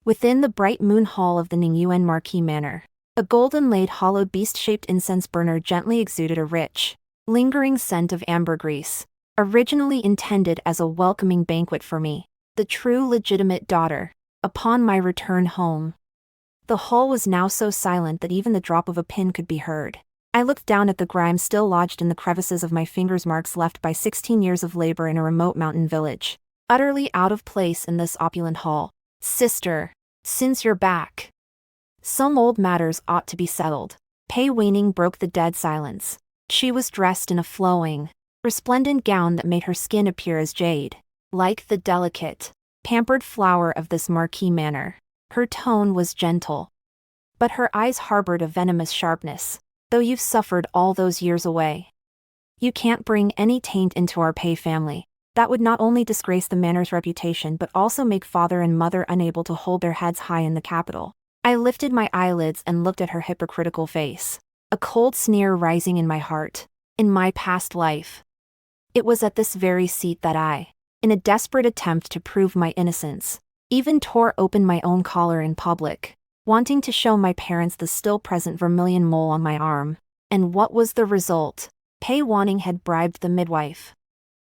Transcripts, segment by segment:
Within the bright moon hall of the Ningyuan Marquis Manor, a golden-laid hollowed beast-shaped incense burner gently exuded a rich, lingering scent of ambergris, originally intended as a welcoming banquet for me, the true legitimate daughter, upon my return home. The hall was now so silent that even the drop of a pin could be heard. I looked down at the grime still lodged in the crevices of my fingers, marks left by 16 years of labor in a remote mountain village, utterly out of place in this opulent hall. Sister, since you're back, some old matters ought to be settled. Pei Wanning broke the dead silence. She was dressed in a flowing, resplendent gown that made her skin appear as jade, like the delicate, pampered flower of this Marquis manor. Her tone was gentle, but her eyes harbored a venomous sharpness. Though you've suffered all those years away, you can't bring any taint into our Pei family. That would not only disgrace the manor's reputation but also make father and mother unable to hold their heads high in the capital. I lifted my eyelids and looked at her hypocritical face, a cold sneer rising in my heart. In my past life, it was at this very seat that I, in a desperate attempt to prove my innocence, even tore open my own collar in public, wanting to show my parents the still present vermilion mole on my arm. And what was the result? Pei Wanning had bribed the midwife,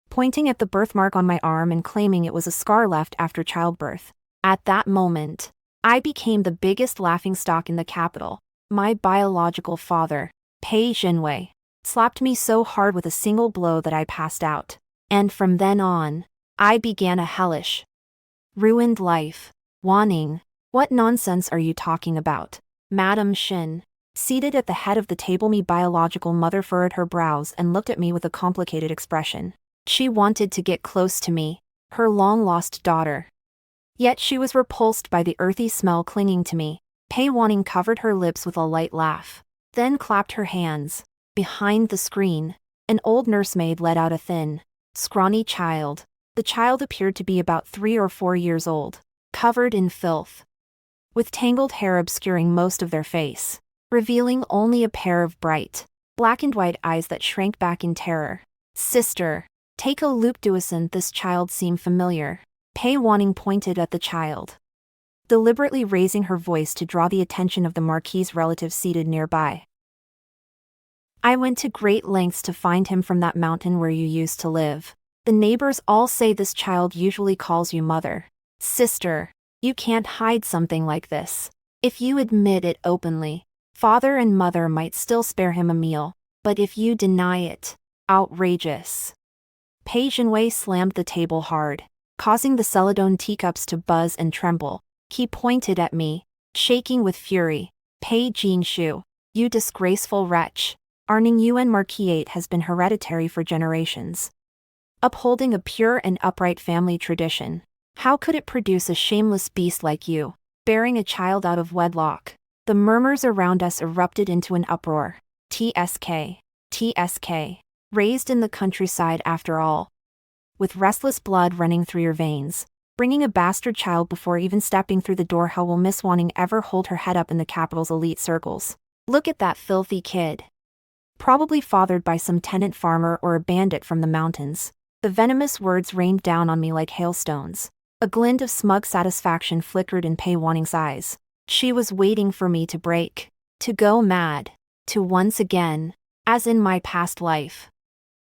pointing at the birthmark on my arm and claiming it was a scar left after childbirth. At that moment, I became the biggest laughingstock in the capital. My biological father, Pei Jinwei, slapped me so hard with a single blow that I passed out. And from then on, I began a hellish, ruined life. Wanning, what nonsense are you talking about? Madame Shin, seated at the head of the table, my biological mother furrowed her brows and looked at me with a complicated expression. She wanted to get close to me, her long-lost daughter. Yet she was repulsed by the earthy smell clinging to me. Pei Wanning covered her lips with a light laugh, then clapped her hands. Behind the screen, an old nursemaid led out a thin, scrawny child. The child appeared to be about 3 or 4 years old, covered in filth, with tangled hair obscuring most of their face, revealing only a pair of bright, black and white eyes that shrank back in terror. Sister, take a look. Doesn't this child seem familiar? Pei Wanning pointed at the child, deliberately raising her voice to draw the attention of the Marquis's relative seated nearby. I went to great lengths to find him from that mountain where you used to live. The neighbors all say this child usually calls you mother. Sister, you can't hide something like this. If you admit it openly, father and mother might still spare him a meal, but if you deny it, outrageous. Pei Jinwei slammed the table hard, causing the celadone teacups to buzz and tremble. He pointed at me, shaking with fury. Pei Jinshu, you disgraceful wretch. Our Ningyuan Marquis has been hereditary for generations, upholding a pure and upright family tradition. How could it produce a shameless beast like you, bearing a child out of wedlock? The murmurs around us erupted into an uproar. TSK, TSK, raised in the countryside after all, with restless blood running through your veins. Bringing a bastard child before even stepping through the door. How will Miss Wanning ever hold her head up in the capital's elite circles? Look at that filthy kid. Probably fathered by some tenant farmer or a bandit from the mountains. The venomous words rained down on me like hailstones. A glint of smug satisfaction flickered in Pei Wanning's eyes. She was waiting for me to break, to go mad, to once again, as in my past life,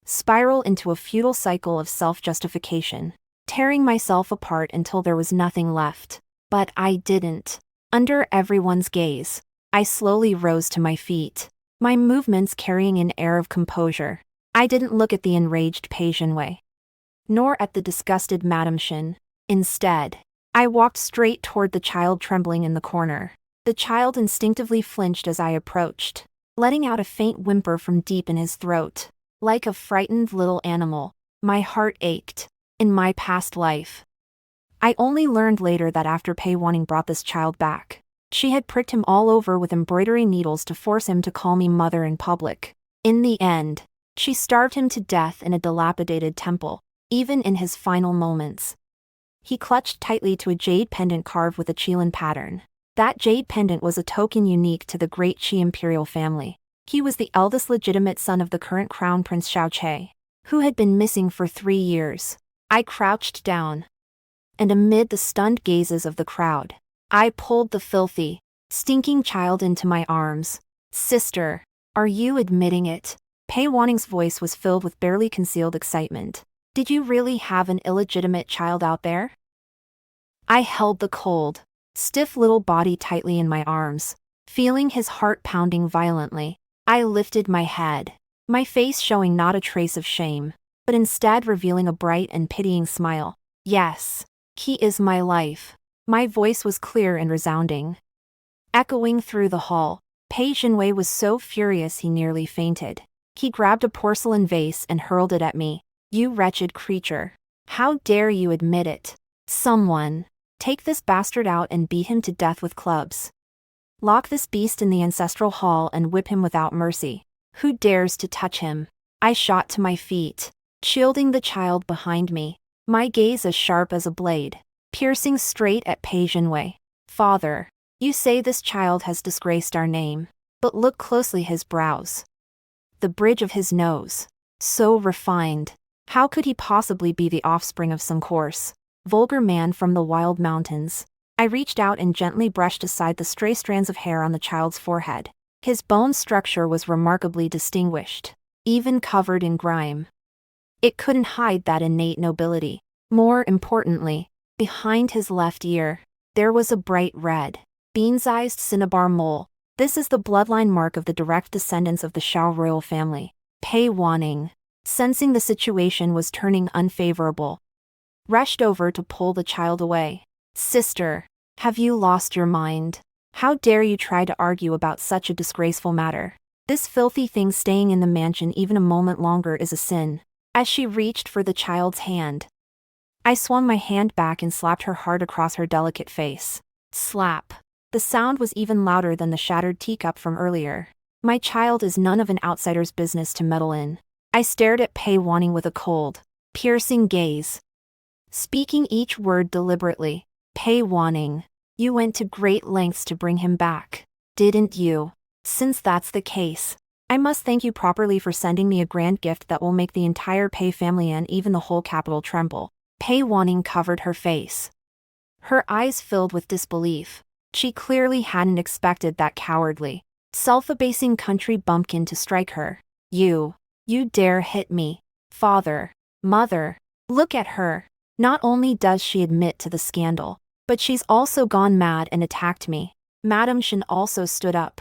spiral into a futile cycle of self-justification, tearing myself apart until there was nothing left. But I didn't. Under everyone's gaze, I slowly rose to my feet, my movements carrying an air of composure. I didn't look at the enraged Pei Jinwei, nor at the disgusted Madame Shin. Instead, I walked straight toward the child trembling in the corner. The child instinctively flinched as I approached, letting out a faint whimper from deep in his throat. Like a frightened little animal, my heart ached. In my past life, I only learned later that after Pei Wanning brought this child back, she had pricked him all over with embroidery needles to force him to call me mother in public. In the end, she starved him to death in a dilapidated temple. Even in his final moments, he clutched tightly to a jade pendant carved with a Qilin pattern. That jade pendant was a token unique to the great Qi imperial family. He was the eldest legitimate son of the current Crown Prince Xiao Che, who had been missing for 3 years. I crouched down, and amid the stunned gazes of the crowd, I pulled the filthy, stinking child into my arms. Sister, are you admitting it? Pei Wanning's voice was filled with barely concealed excitement. Did you really have an illegitimate child out there? I held the cold, stiff little body tightly in my arms, feeling his heart pounding violently. I lifted my head, my face showing not a trace of shame, but instead revealing a bright and pitying smile. Yes, he is my life. My voice was clear and resounding. Echoing through the hall, Pei Jinwei was so furious he nearly fainted. He grabbed a porcelain vase and hurled it at me. You wretched creature. How dare you admit it? Someone, take this bastard out and beat him to death with clubs. Lock this beast in the ancestral hall and whip him without mercy. Who dares to touch him? I shot to my feet, shielding the child behind me, my gaze as sharp as a blade, piercing straight at Pei Jinwei. Father, you say this child has disgraced our name, but look closely his brows. The bridge of his nose. So refined. How could he possibly be the offspring of some coarse, vulgar man from the wild mountains? I reached out and gently brushed aside the stray strands of hair on the child's forehead. His bone structure was remarkably distinguished, even covered in grime. It couldn't hide that innate nobility. More importantly, behind his left ear, there was a bright red, bean-sized cinnabar mole. This is the bloodline mark of the direct descendants of the Xiao royal family. Pei Wanning, sensing the situation was turning unfavorable, rushed over to pull the child away. Sister, have you lost your mind? How dare you try to argue about such a disgraceful matter? This filthy thing staying in the mansion even a moment longer is a sin. As she reached for the child's hand, I swung my hand back and slapped her hard across her delicate face. Slap. The sound was even louder than the shattered teacup from earlier. My child is none of an outsider's business to meddle in. I stared at Pei Wanning with a cold, piercing gaze, speaking each word deliberately. Pei Wanning, you went to great lengths to bring him back, didn't you? Since that's the case, I must thank you properly for sending me a grand gift that will make the entire Pei family and even the whole capital tremble. Pei Wanning covered her face, her eyes filled with disbelief. She clearly hadn't expected that cowardly, self-abasing country bumpkin to strike her. You dare hit me? Father, mother, look at her. Not only does she admit to the scandal, but she's also gone mad and attacked me. Madame Shen also stood up,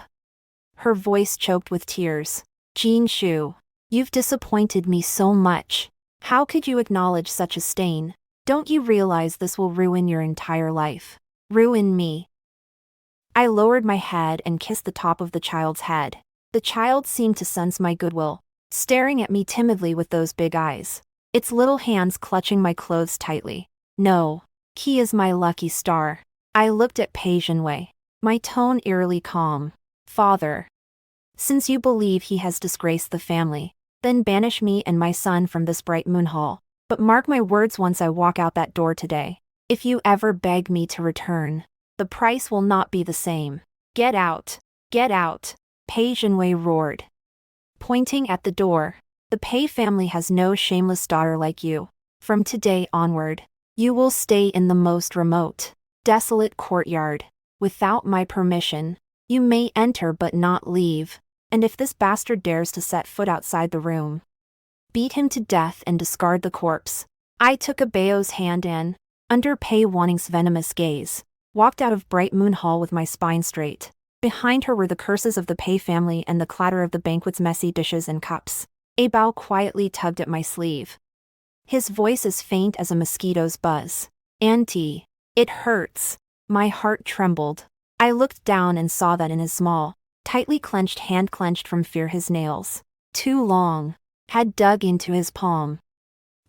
her voice choked with tears. Jin Shu, you've disappointed me so much. How could you acknowledge such a stain? Don't you realize this will ruin your entire life? Ruin me. I lowered my head and kissed the top of the child's head. The child seemed to sense my goodwill, staring at me timidly with those big eyes, its little hands clutching my clothes tightly. No, he is my lucky star. I looked at Pei Jinwei, my tone eerily calm. Father, since you believe he has disgraced the family, then banish me and my son from this bright moon hall. But mark my words, once I walk out that door today, if you ever beg me to return, the price will not be the same. Get out! Get out! Pei Jinwei roared, pointing at the door. The Pei family has no shameless daughter like you. From today onward, you will stay in the most remote, desolate courtyard. Without my permission, you may enter but not leave. And if this bastard dares to set foot outside the room, beat him to death and discard the corpse. I took Abeo's hand and, under Pei Wanning's venomous gaze, walked out of Bright Moon Hall with my spine straight. Behind her were the curses of the Pei family and the clatter of the banquet's messy dishes and cups. Abao quietly tugged at my sleeve, his voice as faint as a mosquito's buzz. Auntie, it hurts. My heart trembled. I looked down and saw that in his small, tightly clenched hand, clenched from fear, his nails, too long, had dug into his palm,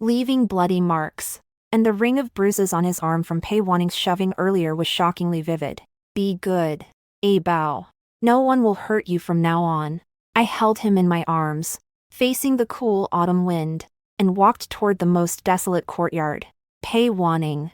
leaving bloody marks, and the ring of bruises on his arm from Pei Wanning's shoving earlier was shockingly vivid. Be good, Abao. No one will hurt you from now on. I held him in my arms, facing the cool autumn wind, and walked toward the most desolate courtyard. Pei Wanning,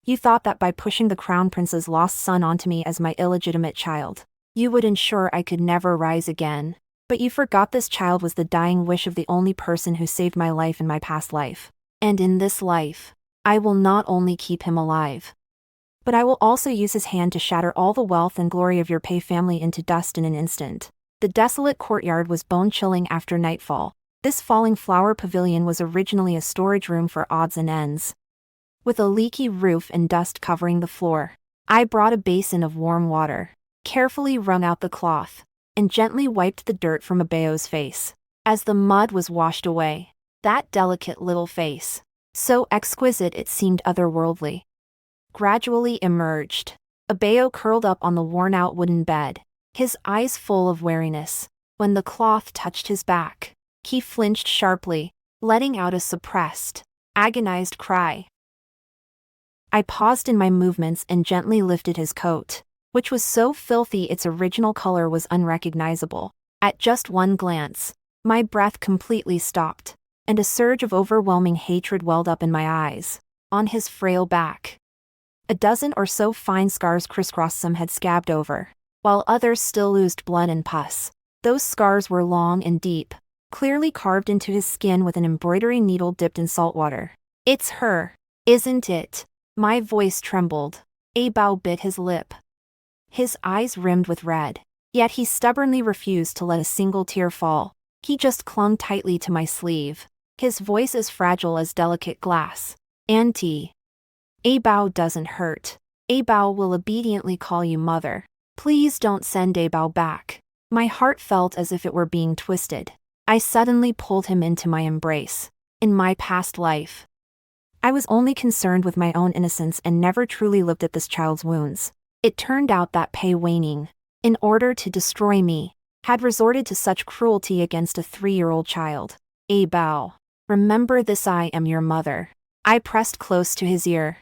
you thought that by pushing the Crown Prince's lost son onto me as my illegitimate child, you would ensure I could never rise again. But you forgot this child was the dying wish of the only person who saved my life in my past life. And in this life, I will not only keep him alive, but I will also use his hand to shatter all the wealth and glory of your Pei family into dust in an instant. The desolate courtyard was bone-chilling after nightfall. This falling flower pavilion was originally a storage room for odds and ends, with a leaky roof and dust covering the floor. I brought a basin of warm water, carefully wrung out the cloth, and gently wiped the dirt from Abeo's face. As the mud was washed away, that delicate little face, so exquisite it seemed otherworldly, gradually emerged. Abeo curled up on the worn-out wooden bed, his eyes full of wariness. When the cloth touched his back, he flinched sharply, letting out a suppressed, agonized cry. I paused in my movements and gently lifted his coat, which was so filthy its original color was unrecognizable. At just one glance, my breath completely stopped, and a surge of overwhelming hatred welled up in my eyes. On his frail back, a dozen or so fine scars crisscrossed. Some had scabbed over, while others still oozed blood and pus. Those scars were long and deep, clearly carved into his skin with an embroidery needle dipped in salt water. "It's her, isn't it?" My voice trembled. Abao bit his lip, his eyes rimmed with red, yet he stubbornly refused to let a single tear fall. He just clung tightly to my sleeve, his voice as fragile as delicate glass. "Auntie, Abao doesn't hurt. Abao will obediently call you mother. Please don't send Abao back." My heart felt as if it were being twisted. I suddenly pulled him into my embrace. In my past life, I was only concerned with my own innocence and never truly looked at this child's wounds. It turned out that Pei Wanning, in order to destroy me, had resorted to such cruelty against a 3-year-old child. "Abao, remember this, I am your mother." I pressed close to his ear,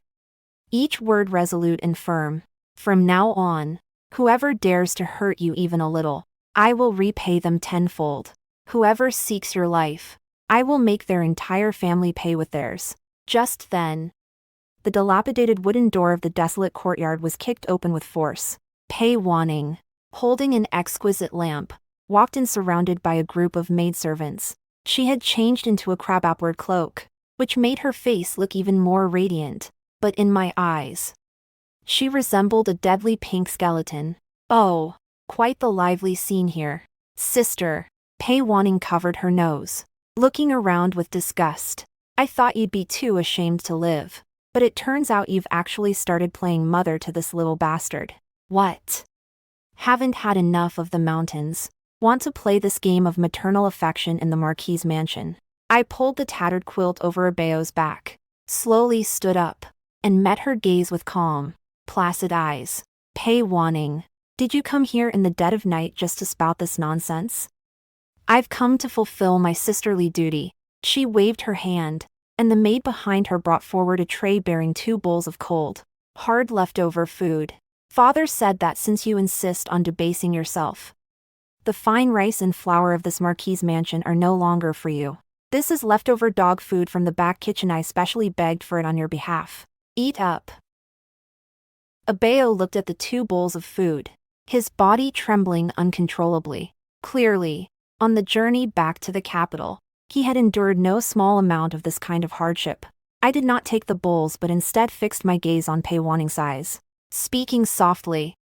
each word resolute and firm. "From now on, whoever dares to hurt you even a little, I will repay them tenfold. Whoever seeks your life, I will make their entire family pay with theirs." Just then, the dilapidated wooden door of the desolate courtyard was kicked open with force. Pei Wanning, holding an exquisite lamp, walked in surrounded by a group of maidservants. She had changed into a crab-upward cloak, which made her face look even more radiant, but in my eyes, she resembled a deadly pink skeleton. "Oh, quite the lively scene here, sister." Pei Wanning covered her nose, looking around with disgust. "I thought you'd be too ashamed to live, but it turns out you've actually started playing mother to this little bastard. What? Haven't had enough of the mountains? Want to play this game of maternal affection in the Marquis' mansion?" I pulled the tattered quilt over Abeo's back, slowly stood up, and met her gaze with calm, placid eyes. "Pei Wanning, did you come here in the dead of night just to spout this nonsense?" "I've come to fulfill my sisterly duty." She waved her hand, and the maid behind her brought forward a tray bearing 2 bowls of cold, hard leftover food. "Father said that since you insist on debasing yourself, the fine rice and flour of this Marquis' mansion are no longer for you. This is leftover dog food from the back kitchen. I specially begged for it on your behalf. Eat up." Abeo looked at the 2 bowls of food, his body trembling uncontrollably. Clearly, on the journey back to the capital, he had endured no small amount of this kind of hardship. I did not take the bowls but instead fixed my gaze on Pei Wanning's eyes, speaking softly.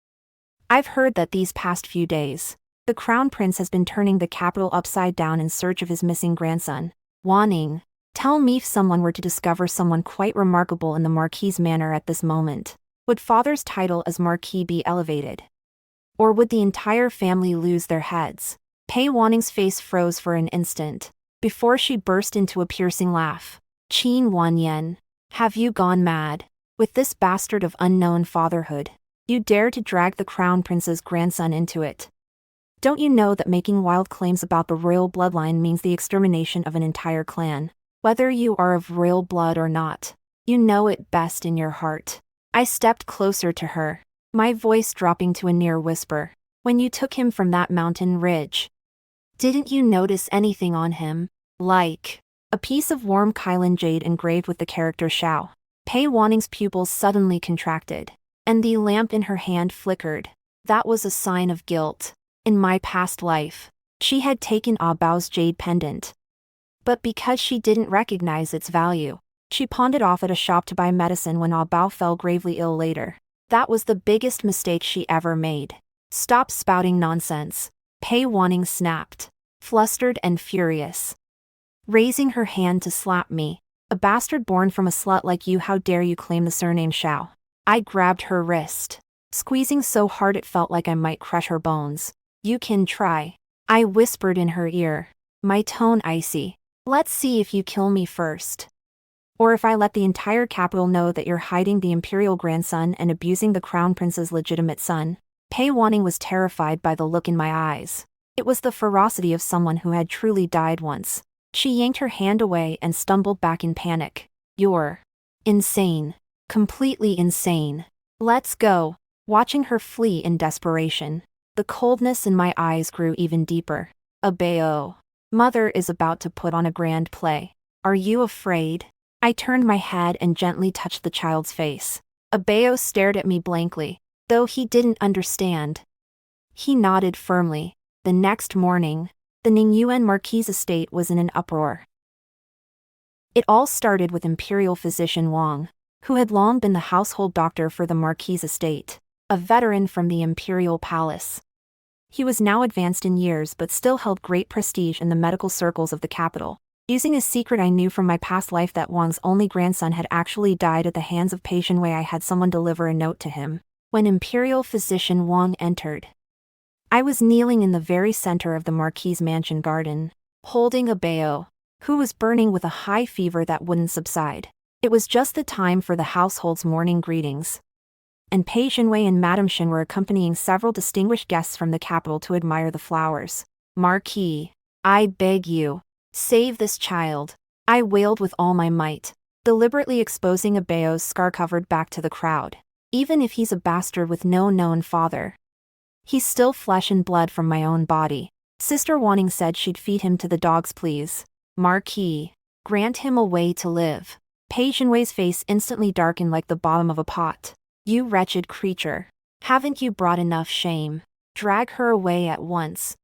"I've heard that these past few days, the Crown Prince has been turning the capital upside down in search of his missing grandson. Wanning, tell me, if someone were to discover someone quite remarkable in the Marquis' manor at this moment, would father's title as Marquis be elevated? Or would the entire family lose their heads?" Pei Wanning's face froze for an instant, before she burst into a piercing laugh. "Qin Wanyan, have you gone mad? With this bastard of unknown fatherhood, you dare to drag the Crown Prince's grandson into it? Don't you know that making wild claims about the royal bloodline means the extermination of an entire clan? Whether you are of royal blood or not, you know it best in your heart." I stepped closer to her, my voice dropping to a near whisper. "When you took him from that mountain ridge, didn't you notice anything on him? Like a piece of warm Kylan jade engraved with the character Xiao?" Pei Wanning's pupils suddenly contracted, and the lamp in her hand flickered. That was a sign of guilt. In my past life, she had taken Abao's jade pendant, but because she didn't recognize its value, she pawned it off at a shop to buy medicine when Abao fell gravely ill later. That was the biggest mistake she ever made. Stop spouting nonsense, Pei Wanning snapped, flustered and furious, raising her hand to slap me. A bastard born from a slut like you, how dare you claim the surname Xiao? I grabbed her wrist, squeezing so hard it felt like I might crush her bones. You can try, I whispered in her ear, my tone icy. Let's see if you kill me first. Or if I let the entire capital know that you're hiding the imperial grandson and abusing the crown prince's legitimate son. Pei Wanning was terrified by the look in my eyes. It was the ferocity of someone who had truly died once. She yanked her hand away and stumbled back in panic. You're insane. Completely insane. Let's go. Watching her flee in desperation, the coldness in my eyes grew even deeper. Abeo. Mother is about to put on a grand play. Are you afraid? I turned my head and gently touched the child's face. Abeo stared at me blankly, though he didn't understand. He nodded firmly. The next morning, the Ningyuan Marquis estate was in an uproar. It all started with imperial physician Wang, who had long been the household doctor for the Marquis estate, a veteran from the imperial palace. He was now advanced in years but still held great prestige in the medical circles of the capital. Using a secret I knew from my past life that Wang's only grandson had actually died at the hands of Pei Wanning, I had someone deliver a note to him. When imperial physician Wang entered, I was kneeling in the very center of the Marquis' mansion garden, holding Abeo, who was burning with a high fever that wouldn't subside. It was just the time for the household's morning greetings, and Pei Wanning and Madame Shen were accompanying several distinguished guests from the capital to admire the flowers. Marquis, I beg you, save this child, I wailed with all my might, deliberately exposing Abeo's scar-covered back to the crowd. Even if he's a bastard with no known father, he's still flesh and blood from my own body. Sister Wanning said she'd feed him to the dogs, please. Marquis, grant him a way to live. Pei Waning's face instantly darkened like the bottom of a pot. You wretched creature. Haven't you brought enough shame? Drag her away at once.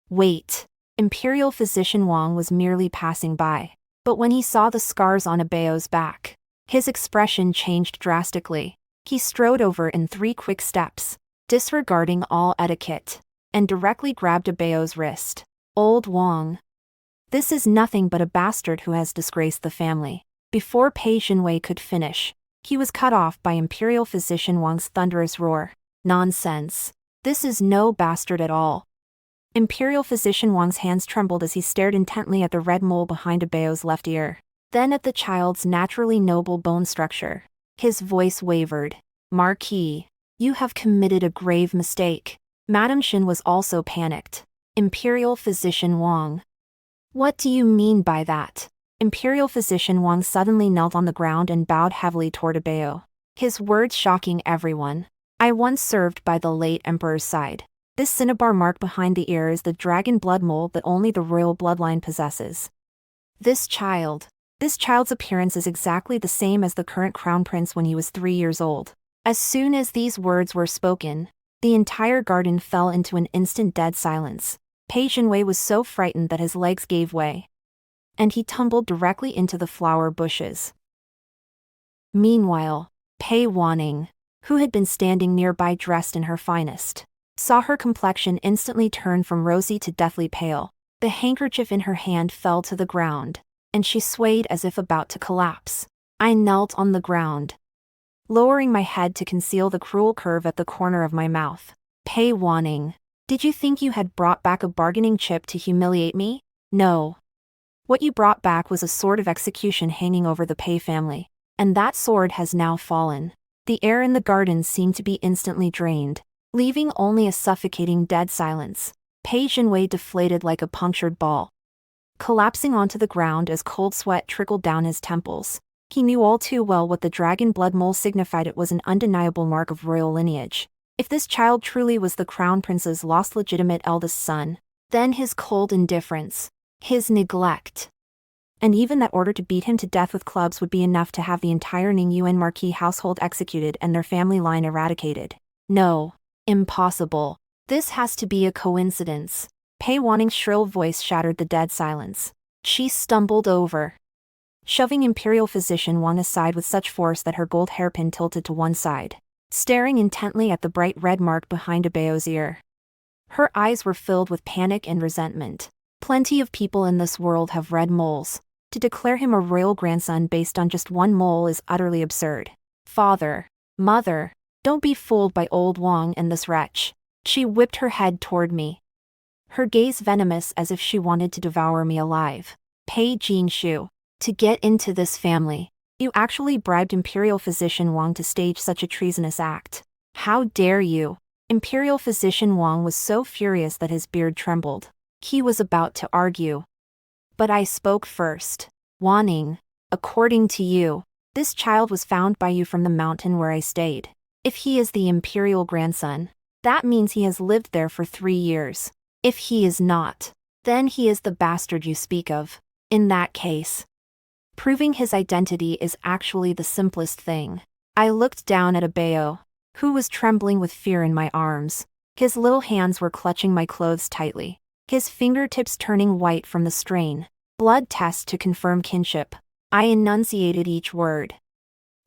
Wait. Imperial physician Wang was merely passing by, but when he saw the scars on Abeo's back, his expression changed drastically. He strode over in 3 quick steps, disregarding all etiquette, and directly grabbed Abeo's wrist. Old Wang. This is nothing but a bastard who has disgraced the family. Before Pei Wanning could finish, he was cut off by Imperial physician Wang's thunderous roar. Nonsense. This is no bastard at all. Imperial physician Wang's hands trembled as he stared intently at the red mole behind Abeo's left ear, then at the child's naturally noble bone structure. His voice wavered. Marquis, you have committed a grave mistake. Madame Shen was also panicked. Imperial physician Wang. What do you mean by that? Imperial physician Wang suddenly knelt on the ground and bowed heavily toward Abeo, his words shocking everyone. I once served by the late emperor's side. This cinnabar mark behind the ear is the dragon blood mold that only the royal bloodline possesses. This child's appearance is exactly the same as the current crown prince when he was 3 years old. As soon as these words were spoken, the entire garden fell into an instant dead silence. Pei Wanning was so frightened that his legs gave way, and he tumbled directly into the flower bushes. Meanwhile, Pei Wanning, who had been standing nearby dressed in her finest, saw her complexion instantly turn from rosy to deathly pale. The handkerchief in her hand fell to the ground, and she swayed as if about to collapse. I knelt on the ground, lowering my head to conceal the cruel curve at the corner of my mouth. Pei Wanning, did you think you had brought back a bargaining chip to humiliate me? No. What you brought back was a sword of execution hanging over the Pei family, and that sword has now fallen. The air in the garden seemed to be instantly drained, leaving only a suffocating dead silence. Pei Wanning deflated like a punctured ball, collapsing onto the ground as cold sweat trickled down his temples. He knew all too well what the dragon blood mole signified. It was an undeniable mark of royal lineage. If this child truly was the crown prince's lost legitimate eldest son, then his cold indifference, his neglect, and even that order to beat him to death with clubs would be enough to have the entire Ningyuan Marquis household executed and their family line eradicated. No. Impossible. This has to be a coincidence. Pei Wanning's shrill voice shattered the dead silence. She stumbled over, shoving Imperial physician Wang aside with such force that her gold hairpin tilted to one side. staring intently at the bright red mark behind Abeo's ear. Her eyes were filled with panic and resentment. Plenty of people in this world have red moles. To declare him a royal grandson based on just one mole is utterly absurd. Father, mother, don't be fooled by old Wang and this wretch. She whipped her head toward me, her gaze venomous as if she wanted to devour me alive. Pei Jingshu, to get into this family, you actually bribed Imperial Physician Wang to stage such a treasonous act. How dare you? Imperial Physician Wang was so furious that his beard trembled. He was about to argue. But I spoke first. Wanning, according to you, this child was found by you from the mountain where I stayed. If he is the imperial grandson, that means he has lived there for 3 years. If he is not, then he is the bastard you speak of. In that case, proving his identity is actually the simplest thing. I looked down at Abeo, who was trembling with fear in my arms. His little hands were clutching my clothes tightly, his fingertips turning white from the strain. Blood test to confirm kinship. I enunciated each word,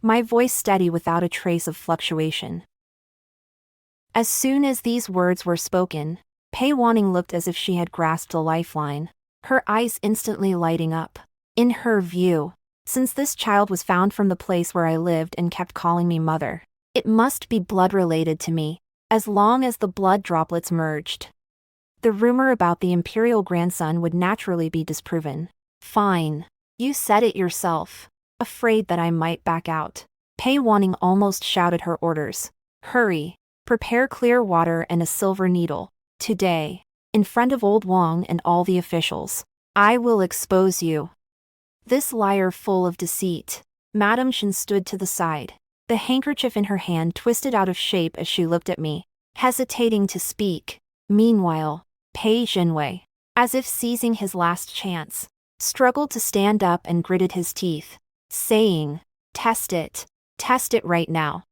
my voice steady without a trace of fluctuation. As soon as these words were spoken, Pei Wanning looked as if she had grasped a lifeline, her eyes instantly lighting up. In her view, since this child was found from the place where I lived and kept calling me mother, it must be blood-related to me, as long as the blood droplets merged. The rumor about the imperial grandson would naturally be disproven. Fine. You said it yourself. Afraid that I might back out, Pei Wanning almost shouted her orders. Hurry. Prepare clear water and a silver needle. Today, in front of old Wang and all the officials, I will expose you. This liar full of deceit. Madame Shen stood to the side, the handkerchief in her hand twisted out of shape as she looked at me, hesitating to speak. Meanwhile, Pei Jinwei, as if seizing his last chance, struggled to stand up and gritted his teeth, saying, test it right now.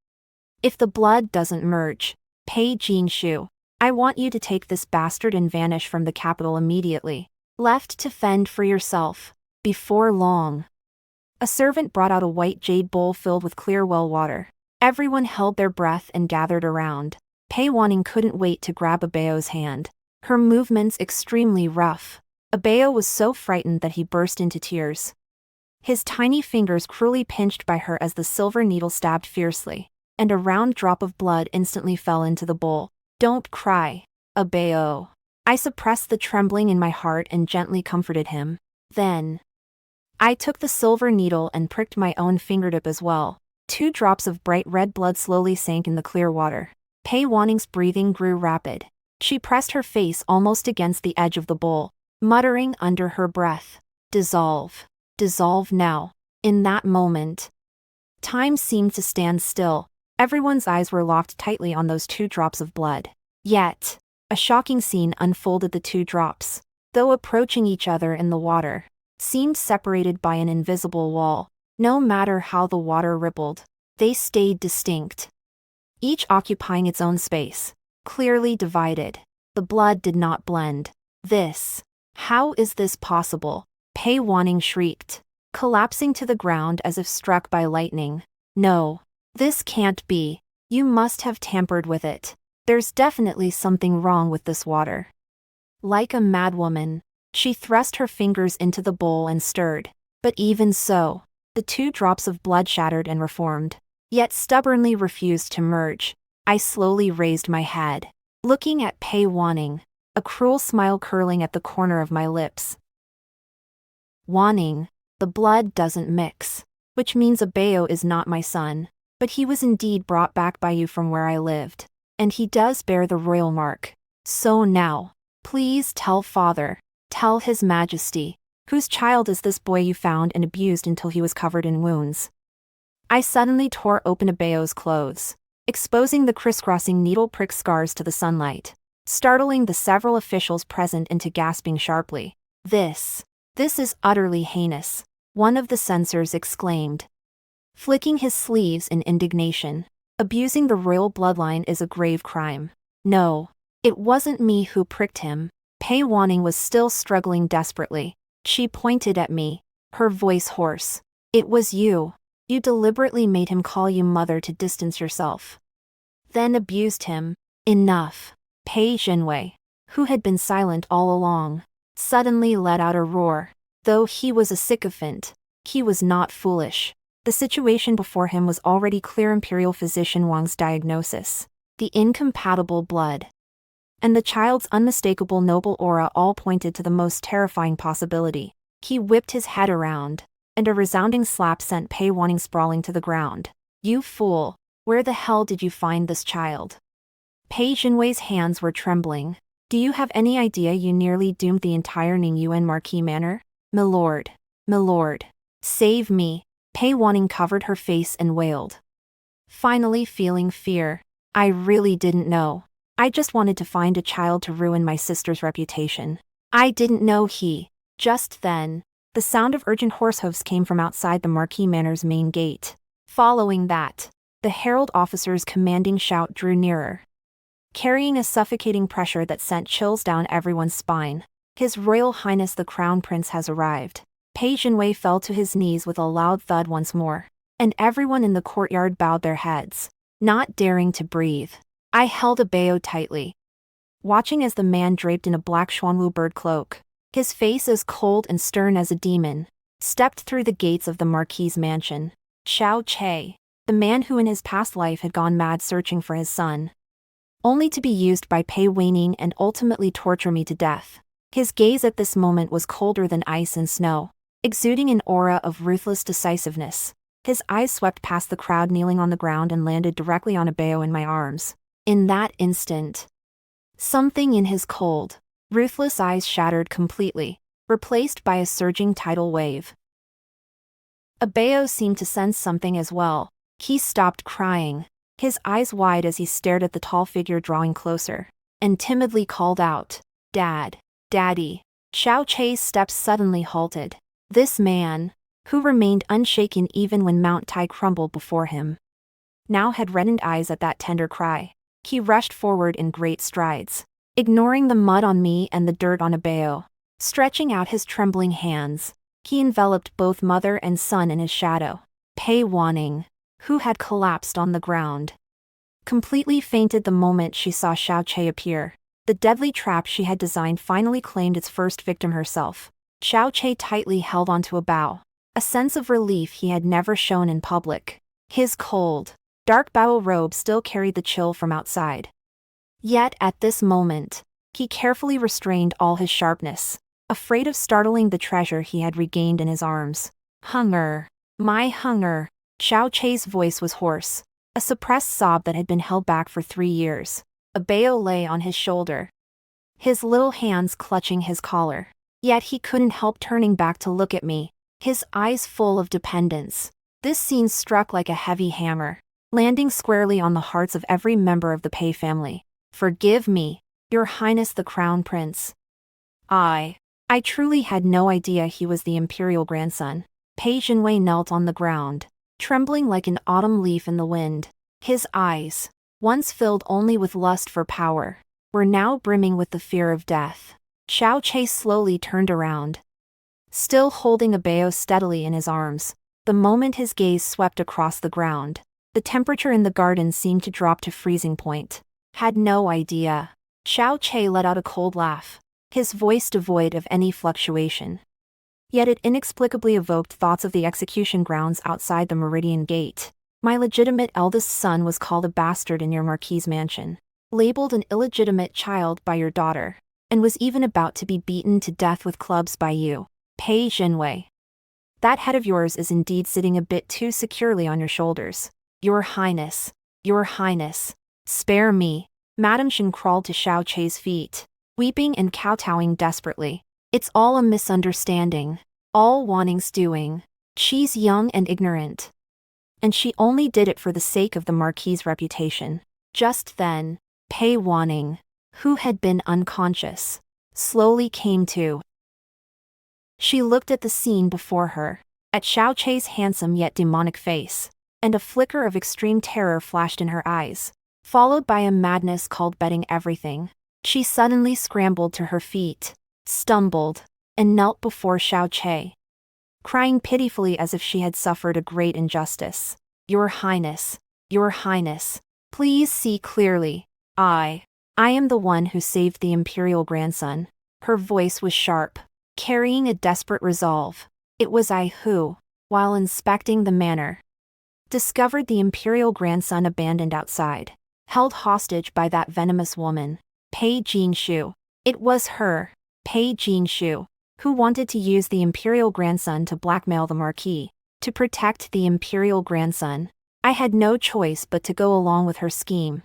If the blood doesn't merge, Pei Jingshu, I want you to take this bastard and vanish from the capital immediately. Left to fend for yourself. Before long. A servant brought out a white jade bowl filled with clear well water. Everyone held their breath and gathered around. Pei Wanning couldn't wait to grab Abeo's hand, her movements extremely rough. Abeo was so frightened that he burst into tears. His tiny fingers cruelly pinched by her as the silver needle stabbed fiercely, and a round drop of blood instantly fell into the bowl. Don't cry, Abeo. I suppressed the trembling in my heart and gently comforted him. Then, I took the silver needle and pricked my own fingertip as well. 2 drops of bright red blood slowly sank in the clear water. Pei Wanning's breathing grew rapid. She pressed her face almost against the edge of the bowl, muttering under her breath, dissolve. Dissolve now. In that moment, time seemed to stand still. Everyone's eyes were locked tightly on those 2 drops of blood. Yet, a shocking scene unfolded. The 2 drops, though approaching each other in the water, seemed separated by an invisible wall. No matter how the water rippled, they stayed distinct, each occupying its own space, clearly divided. The blood did not blend. How is this possible? Pei Wanning shrieked, collapsing to the ground as if struck by lightning. No, this can't be. You must have tampered with it. There's definitely something wrong with this water. Like a madwoman, she thrust her fingers into the bowl and stirred. But even so, the 2 drops of blood shattered and reformed, yet stubbornly refused to merge. I slowly raised my head, looking at Pei Wanning, a cruel smile curling at the corner of my lips. Wanning, the blood doesn't mix, which means Abeo is not my son, but he was indeed brought back by you from where I lived, and he does bear the royal mark. So now, please tell father, tell his majesty, whose child is this boy you found and abused until he was covered in wounds? I suddenly tore open Abeo's clothes, exposing the crisscrossing needle prick scars to the sunlight, startling the several officials present into gasping sharply. This is utterly heinous, one of the censors exclaimed, flicking his sleeves in indignation. Abusing the royal bloodline is a grave crime. No, it wasn't me who pricked him. Pei Wanning was still struggling desperately. She pointed at me, her voice hoarse. It was you. You deliberately made him call you mother to distance yourself. then abused him. Enough. Pei Jinwei, who had been silent all along, suddenly let out a roar. Though he was a sycophant, he was not foolish. The situation before him was already clear. Imperial physician Wang's diagnosis, the incompatible blood, and the child's unmistakable noble aura all pointed to the most terrifying possibility. He whipped his head around, and a resounding slap sent Pei Wanning sprawling to the ground. You fool! Where the hell did you find this child? Pei Jinwei's hands were trembling. Do you have any idea you nearly doomed the entire Ningyuan Marquis manor? Milord. Milord. Save me. Pei Wanning covered her face and wailed, finally feeling fear. I really didn't know. I just wanted to find a child to ruin my sister's reputation. I didn't know he. Just then, the sound of urgent horse hoofs came from outside the Marquis Manor's main gate. Following that, the herald officer's commanding shout drew nearer, carrying a suffocating pressure that sent chills down everyone's spine. His Royal Highness the Crown Prince has arrived. Pei Jinwei fell to his knees with a loud thud once more, and everyone in the courtyard bowed their heads, not daring to breathe. I held Abeo tightly, watching as the man draped in a black Xuanwu bird cloak, his face as cold and stern as a demon, stepped through the gates of the Marquis's mansion. Xiao Che, the man who in his past life had gone mad searching for his son, only to be used by Pei Wanning and ultimately torture me to death. His gaze at this moment was colder than ice and snow, exuding an aura of ruthless decisiveness. His eyes swept past the crowd kneeling on the ground and landed directly on Abeo in my arms. In that instant, something in his cold, ruthless eyes shattered completely, replaced by a surging tidal wave. Abeo seemed to sense something as well. He stopped crying, his eyes wide as he stared at the tall figure drawing closer, and timidly called out, Dad, Daddy. Xiao Che's steps suddenly halted. This man, who remained unshaken even when Mount Tai crumbled before him, now had reddened eyes at that tender cry. He rushed forward in great strides, ignoring the mud on me and the dirt on Abeo. Stretching out his trembling hands, he enveloped both mother and son in his shadow. Pei Wanning, who had collapsed on the ground, completely fainted the moment she saw Xiao Che appear. The deadly trap she had designed finally claimed its first victim herself. Xiao Che tightly held onto a bough, a sense of relief he had never shown in public. His cold, dark bow robe still carried the chill from outside. Yet at this moment, he carefully restrained all his sharpness, afraid of startling the treasure he had regained in his arms. Hunger. My hunger. Xiao Che's voice was hoarse, a suppressed sob that had been held back for 3 years. Abeo lay on his shoulder, his little hands clutching his collar. Yet he couldn't help turning back to look at me, his eyes full of dependence. This scene struck like a heavy hammer, landing squarely on the hearts of every member of the Pei family. Forgive me, Your Highness the Crown Prince. I truly had no idea he was the imperial grandson. Pei Jinwei knelt on the ground, trembling like an autumn leaf in the wind. His eyes, once filled only with lust for power, were now brimming with the fear of death. Xiao Che slowly turned around, still holding Abeo steadily in his arms. The moment his gaze swept across the ground, the temperature in the garden seemed to drop to freezing point. Had no idea. Xiao Che let out a cold laugh, his voice devoid of any fluctuation. Yet it inexplicably evoked thoughts of the execution grounds outside the Meridian Gate. My legitimate eldest son was called a bastard in your Marquis's mansion, labeled an illegitimate child by your daughter, and was even about to be beaten to death with clubs by you, Pei Jinwei. That head of yours is indeed sitting a bit too securely on your shoulders. Your Highness, spare me. Madame Shen crawled to Xiao Che's feet, weeping and kowtowing desperately. It's all a misunderstanding, all Wanning's doing. She's young and ignorant, and she only did it for the sake of the Marquis's reputation. Just then, Pei Wanning, who had been unconscious, slowly came to. She looked at the scene before her, at Xiao Che's handsome yet demonic face, and a flicker of extreme terror flashed in her eyes, followed by a madness called betting everything. She suddenly scrambled to her feet, stumbled, and knelt before Xiao Che, crying pitifully as if she had suffered a great injustice. Your Highness, Please see clearly. I am the one who saved the imperial grandson. Her voice was sharp, carrying a desperate resolve. It was I who, while inspecting the manor, discovered the imperial grandson abandoned outside, held hostage by that venomous woman, Pei Jingshu. It was her, Pei Jingshu, who wanted to use the imperial grandson to blackmail the Marquis, to protect the imperial grandson. I had no choice but to go along with her scheme,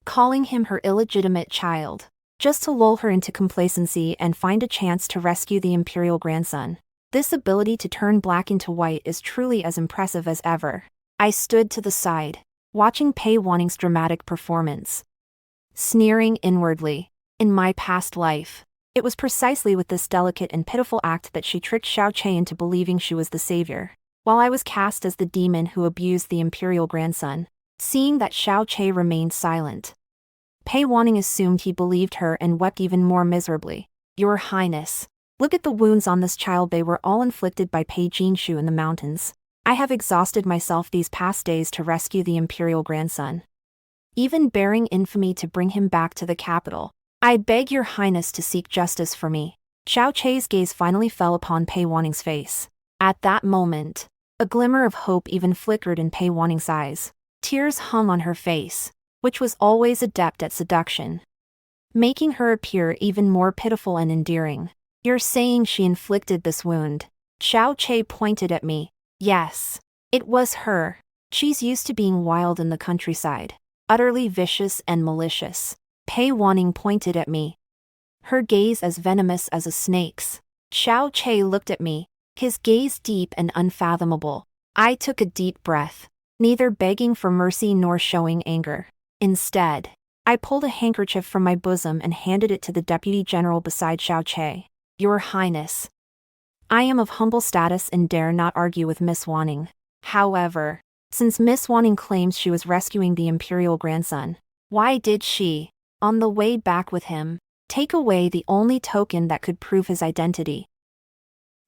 calling him her illegitimate child, just to lull her into complacency and find a chance to rescue the imperial grandson. This ability to turn black into white is truly as impressive as ever. I stood to the side, watching Pei Wanning's dramatic performance, sneering inwardly. In my past life, it was precisely with this delicate and pitiful act that she tricked Xiao Che into believing she was the savior, while I was cast as the demon who abused the imperial grandson. Seeing that Xiao Che remained silent, Pei Wanning assumed he believed her and wept even more miserably. Your Highness, look at the wounds on this child. They were all inflicted by Pei Jingshu in the mountains. I have exhausted myself these past days to rescue the imperial grandson, even bearing infamy to bring him back to the capital. I beg your Highness to seek justice for me. Xiao Che's gaze finally fell upon Pei Wanning's face. At that moment, a glimmer of hope even flickered in Pei Wanning's eyes. Tears hung on her face, which was always adept at seduction, making her appear even more pitiful and endearing. You're saying she inflicted this wound? Xiao Che pointed at me. Yes, it was her. She's used to being wild in the countryside, utterly vicious and malicious. Pei Wanning pointed at me, her gaze as venomous as a snake's. Xiao Che looked at me, his gaze deep and unfathomable. I took a deep breath, neither begging for mercy nor showing anger. Instead, I pulled a handkerchief from my bosom and handed it to the deputy general beside Xiao Che. Your Highness, I am of humble status and dare not argue with Miss Wanning. However, since Miss Wanning claims she was rescuing the imperial grandson, why did she, on the way back with him, take away the only token that could prove his identity?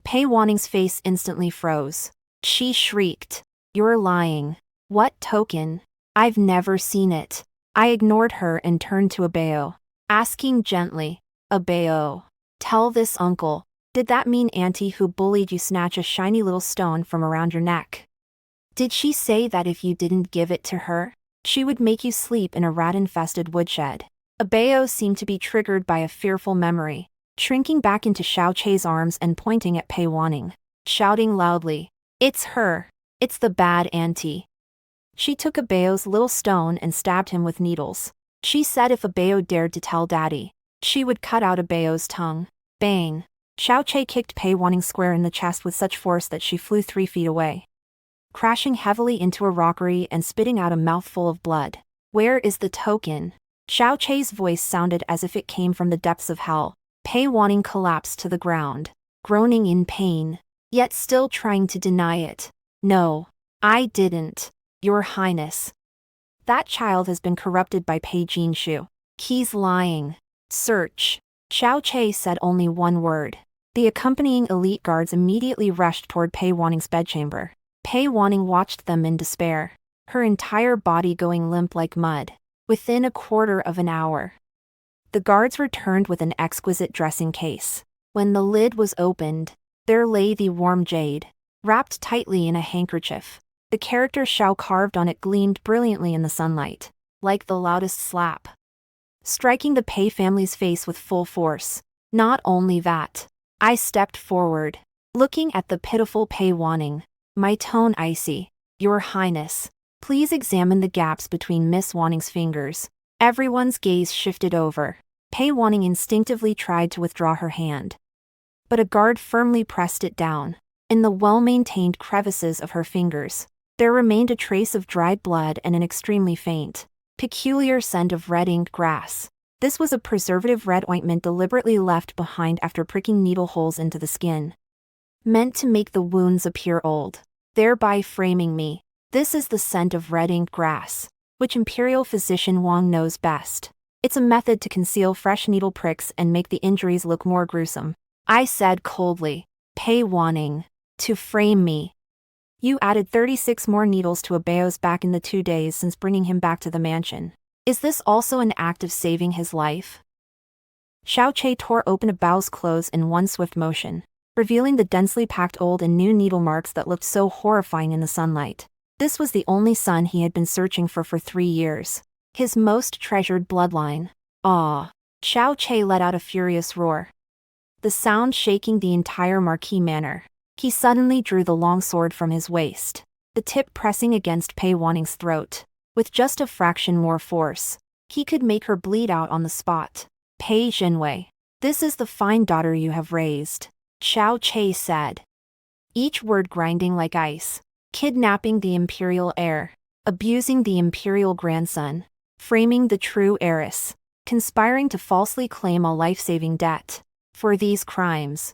Pei Wanning's face instantly froze. She shrieked, "You're lying. What token? I've never seen it." I ignored her and turned to Abeo, asking gently, "Abeo, tell this uncle, did that mean auntie who bullied you snatch a shiny little stone from around your neck? Did she say that if you didn't give it to her, she would make you sleep in a rat-infested woodshed?" Abeo seemed to be triggered by a fearful memory, shrinking back into Xiao Che's arms and pointing at Pei Wanning, shouting loudly, "It's her! It's the bad auntie!" She took Abeo's little stone and stabbed him with needles. She said if Abeo dared to tell Daddy, she would cut out Abeo's tongue. Bang! Xiao Che kicked Pei Wanning square in the chest with such force that she flew 3 feet away, crashing heavily into a rockery and spitting out a mouthful of blood. Where is the token? Xiao Che's voice sounded as if it came from the depths of hell. Pei Wanning collapsed to the ground, groaning in pain, yet still trying to deny it. No, I didn't, Your Highness. That child has been corrupted by Pei Jingshu. He's lying. Search. Xiao Che said only one word. The accompanying elite guards immediately rushed toward Pei Wanning's bedchamber. Pei Wanning watched them in despair, her entire body going limp like mud. Within a quarter of an hour, the guards returned with an exquisite dressing case. When the lid was opened, there lay the warm jade, wrapped tightly in a handkerchief. The character Xiao carved on it gleamed brilliantly in the sunlight, like the loudest slap, striking the Pei family's face with full force. Not only that, I stepped forward, looking at the pitiful Pei Wanning, my tone icy. Your Highness, please examine the gaps between Miss Wanning's fingers. Everyone's gaze shifted over. Pei Wanning instinctively tried to withdraw her hand, but a guard firmly pressed it down. In the well-maintained crevices of her fingers, there remained a trace of dried blood and an extremely faint, peculiar scent of red ink grass. This was a preservative red ointment deliberately left behind after pricking needle holes into the skin, meant to make the wounds appear old, thereby framing me. This is the scent of red ink grass, which Imperial physician Wang knows best. It's a method to conceal fresh needle pricks and make the injuries look more gruesome. I said coldly, Pei Wanning, to frame me. You added 36 more needles to Abeo's back in the 2 days since bringing him back to the mansion. Is this also an act of saving his life? Xiao Che tore open Abeo's clothes in one swift motion, revealing the densely packed old and new needle marks that looked so horrifying in the sunlight. This was the only son he had been searching for 3 years. His most treasured bloodline. Ah! Xiao Che let out a furious roar, the sound shaking the entire Marquis manor. He suddenly drew the long sword from his waist, the tip pressing against Pei Wanning's throat. With just a fraction more force, he could make her bleed out on the spot. Pei Jinwei, this is the fine daughter you have raised, Xiao Che said, each word grinding like ice. Kidnapping the imperial heir, abusing the imperial grandson, framing the true heiress, conspiring to falsely claim a life-saving debt. For these crimes,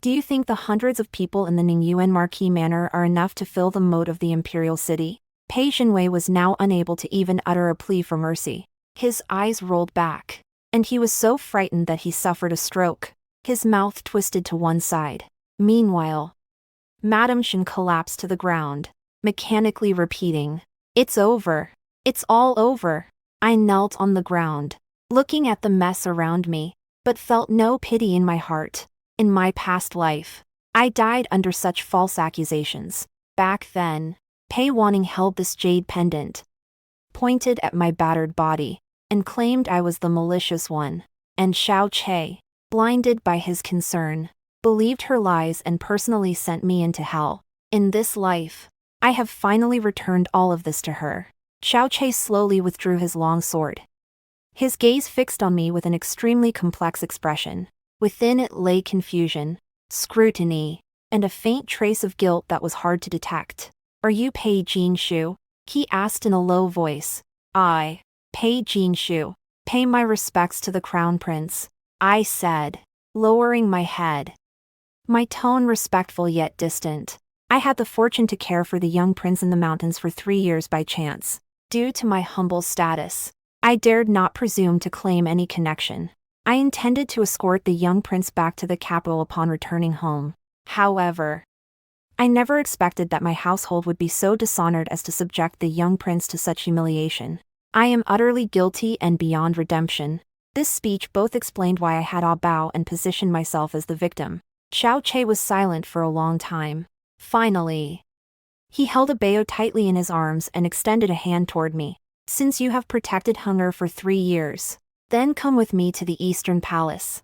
do you think the hundreds of people in the Ningyuan Marquis Manor are enough to fill the moat of the imperial city? Pei Jinwei was now unable to even utter a plea for mercy. His eyes rolled back, and he was so frightened that he suffered a stroke. His mouth twisted to one side. Meanwhile, Madame Shen collapsed to the ground, mechanically repeating, "It's over. It's all over." I knelt on the ground, looking at the mess around me, but felt no pity in my heart. In my past life, I died under such false accusations. Back then, Pei Wanning held this jade pendant, pointed at my battered body, and claimed I was the malicious one. And Xiao Che, blinded by his concern, believed her lies and personally sent me into hell. In this life, I have finally returned all of this to her. Xiao Che slowly withdrew his long sword, his gaze fixed on me with an extremely complex expression. Within it lay confusion, scrutiny, and a faint trace of guilt that was hard to detect. "Are you Pei Jinshu?" he asked in a low voice. "I, Pei Jinshu, pay my respects to the Crown Prince," I said, lowering my head, my tone respectful yet distant. I had the fortune to care for the young prince in the mountains for 3 years by chance. Due to my humble status, I dared not presume to claim any connection. I intended to escort the young prince back to the capital upon returning home. However, I never expected that my household would be so dishonored as to subject the young prince to such humiliation. I am utterly guilty and beyond redemption. This speech both explained why I had Bao and positioned myself as the victim. Xiao Che was silent for a long time. Finally, he held Bao tightly in his arms and extended a hand toward me. "Since you have protected hunger for 3 years, then come with me to the Eastern Palace."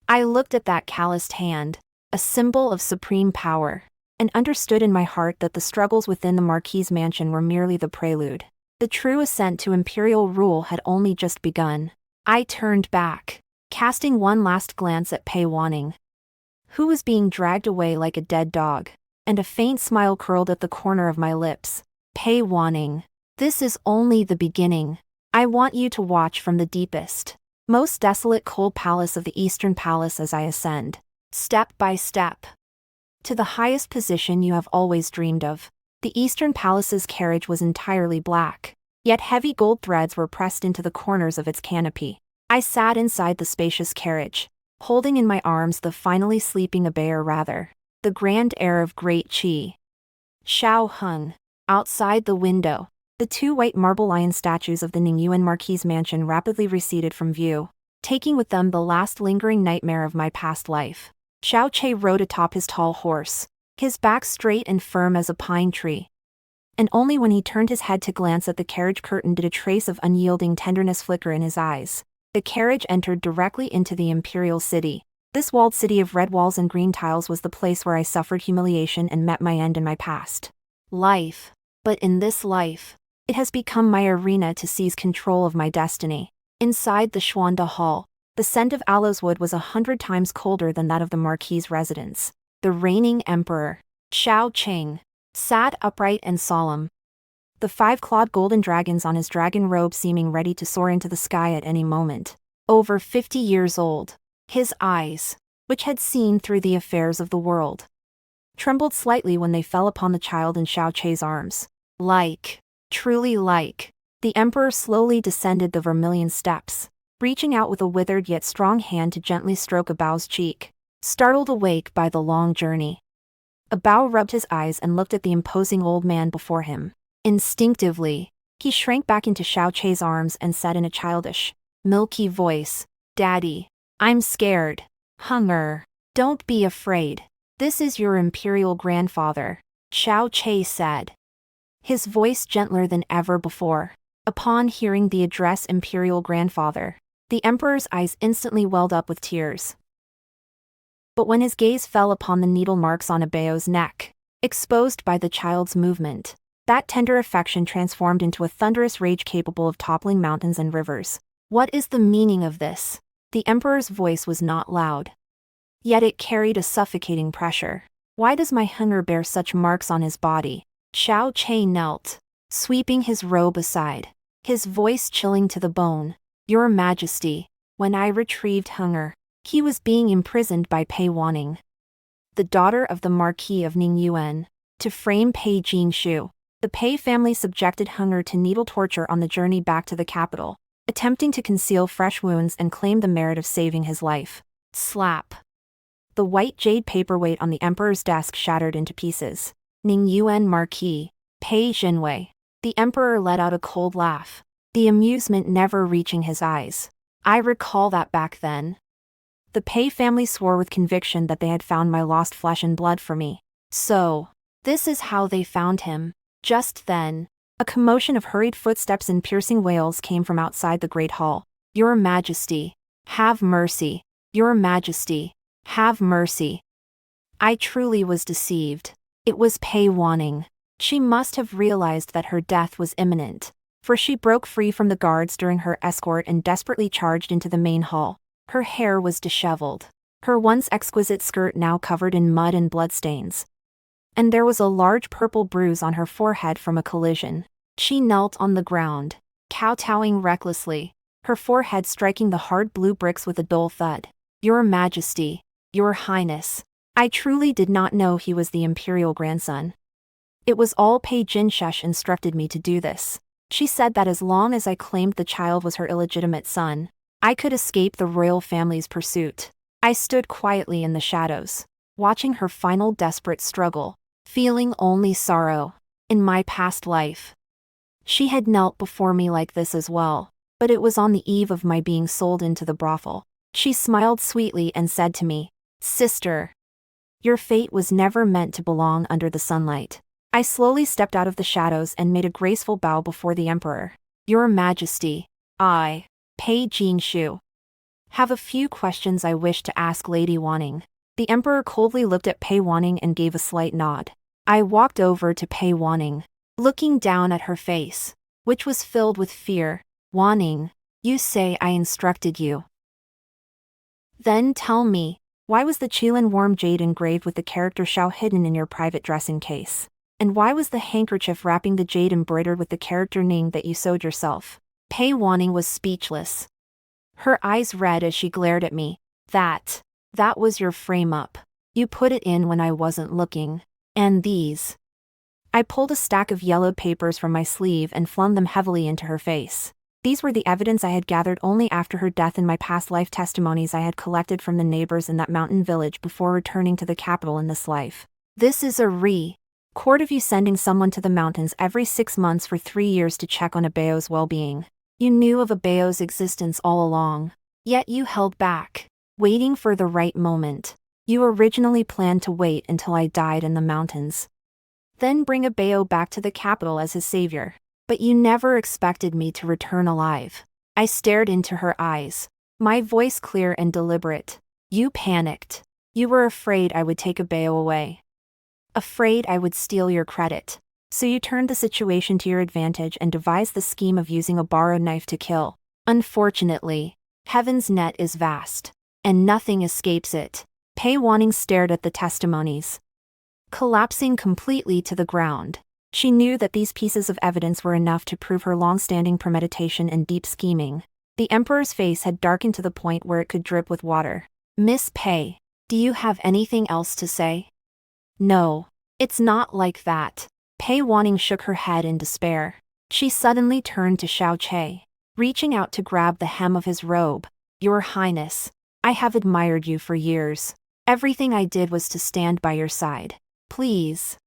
I looked at that calloused hand, a symbol of supreme power, and understood in my heart that the struggles within the Marquis' mansion were merely the prelude. The true ascent to imperial rule had only just begun. I turned back, casting one last glance at Pei Wanning, who was being dragged away like a dead dog, and a faint smile curled at the corner of my lips. "Pei Wanning, this is only the beginning. I want you to watch from the deepest, most desolate cold palace of the Eastern Palace as I ascend, step by step, to the highest position you have always dreamed of." The Eastern Palace's carriage was entirely black, yet heavy gold threads were pressed into the corners of its canopy. I sat inside the spacious carriage, holding in my arms the finally sleeping Abe, or rather, the grand heir of Great Qi. Xiao hung. Outside the window, the 2 white marble lion statues of the Ningyuan Marquis' mansion rapidly receded from view, taking with them the last lingering nightmare of my past life. Xiao Che rode atop his tall horse, his back straight and firm as a pine tree. And only when he turned his head to glance at the carriage curtain did a trace of unyielding tenderness flicker in his eyes. The carriage entered directly into the imperial city. This walled city of red walls and green tiles was the place where I suffered humiliation and met my end in my past life. But in this life, it has become my arena to seize control of my destiny. Inside the Xuanda Hall, the scent of aloes wood was 100 times colder than that of the Marquis' residence. The reigning emperor, Xiao Qing, sat upright and solemn, the 5-clawed golden dragons on his dragon robe seeming ready to soar into the sky at any moment. Over 50 years old, his eyes, which had seen through the affairs of the world, trembled slightly when they fell upon the child in Xiao Che's arms. Truly like, the emperor slowly descended the vermilion steps, reaching out with a withered yet strong hand to gently stroke Abao's cheek. Startled awake by the long journey, A Bao rubbed his eyes and looked at the imposing old man before him. Instinctively, he shrank back into Xiao Che's arms and said in a childish, milky voice, "Daddy, I'm scared. Hunger. Don't be afraid. This is your imperial grandfather," Xiao Che said, his voice gentler than ever before. Upon hearing the address imperial grandfather, the emperor's eyes instantly welled up with tears. But when his gaze fell upon the needle marks on Abeo's neck, exposed by the child's movement, that tender affection transformed into a thunderous rage capable of toppling mountains and rivers. What is the meaning of this? The emperor's voice was not loud. Yet it carried a suffocating pressure. Why does my hunger bear such marks on his body? Xiao Che knelt, sweeping his robe aside, his voice chilling to the bone. Your Majesty, when I retrieved hunger, he was being imprisoned by Pei Wanning, the daughter of the Marquis of Ningyuan, to frame Pei Jingshu. The Pei family subjected hunger to needle torture on the journey back to the capital, attempting to conceal fresh wounds and claim the merit of saving his life. Slap. The white jade paperweight on the emperor's desk shattered into pieces. Ningyuan Marquis, Pei Jinwei. The emperor let out a cold laugh, the amusement never reaching his eyes. I recall that back then. The Pei family swore with conviction that they had found my lost flesh and blood for me. So, this is how they found him. Just then, a commotion of hurried footsteps and piercing wails came from outside the great hall. Your Majesty, have mercy. Your Majesty, have mercy. I truly was deceived. It was Pei Wanning. She must have realized that her death was imminent, for she broke free from the guards during her escort and desperately charged into the main hall. Her hair was disheveled, her once exquisite skirt now covered in mud and bloodstains. And there was a large purple bruise on her forehead from a collision. She knelt on the ground, kowtowing recklessly, her forehead striking the hard blue bricks with a dull thud. Your Majesty, Your Highness, I truly did not know he was the imperial grandson. It was all Pei Jinshesh instructed me to do this. She said that as long as I claimed the child was her illegitimate son, I could escape the royal family's pursuit. I stood quietly in the shadows, watching her final desperate struggle, feeling only sorrow. In my past life, she had knelt before me like this as well, but it was on the eve of my being sold into the brothel. She smiled sweetly and said to me, "Sister, your fate was never meant to belong under the sunlight." I slowly stepped out of the shadows and made a graceful bow before the emperor. Your Majesty, I, Pei Jingshu, have a few questions I wish to ask Lady Wanning. The emperor coldly looked at Pei Wanning and gave a slight nod. I walked over to Pei Wanning, looking down at her face, which was filled with fear. Wanning, you say I instructed you. Then tell me, why was the Qilin warm jade engraved with the character Xiao hidden in your private dressing case? And why was the handkerchief wrapping the jade embroidered with the character Ning that you sewed yourself? Pei Wanning was speechless, her eyes red as she glared at me. That was your frame-up. You put it in when I wasn't looking. And these. I pulled a stack of yellowed papers from my sleeve and flung them heavily into her face. These were the evidence I had gathered only after her death and my past life testimonies I had collected from the neighbors in that mountain village before returning to the capital in this life. This is a record of you sending someone to the mountains every 6 months for 3 years to check on Abeo's well-being. You knew of Abeo's existence all along, yet you held back, waiting for the right moment. You originally planned to wait until I died in the mountains, then bring Abeo back to the capital as his savior. But you never expected me to return alive. I stared into her eyes, my voice clear and deliberate. You panicked. You were afraid I would take Abeo away. Afraid I would steal your credit. So you turned the situation to your advantage and devised the scheme of using a borrowed knife to kill. Unfortunately, heaven's net is vast, and nothing escapes it. Pei Wanning stared at the testimonies, collapsing completely to the ground. She knew that these pieces of evidence were enough to prove her long-standing premeditation and deep scheming. The emperor's face had darkened to the point where it could drip with water. Miss Pei, do you have anything else to say? No, it's not like that. Pei Wanning shook her head in despair. She suddenly turned to Xiao Che, reaching out to grab the hem of his robe. Your Highness, I have admired you for years. Everything I did was to stand by your side. Please.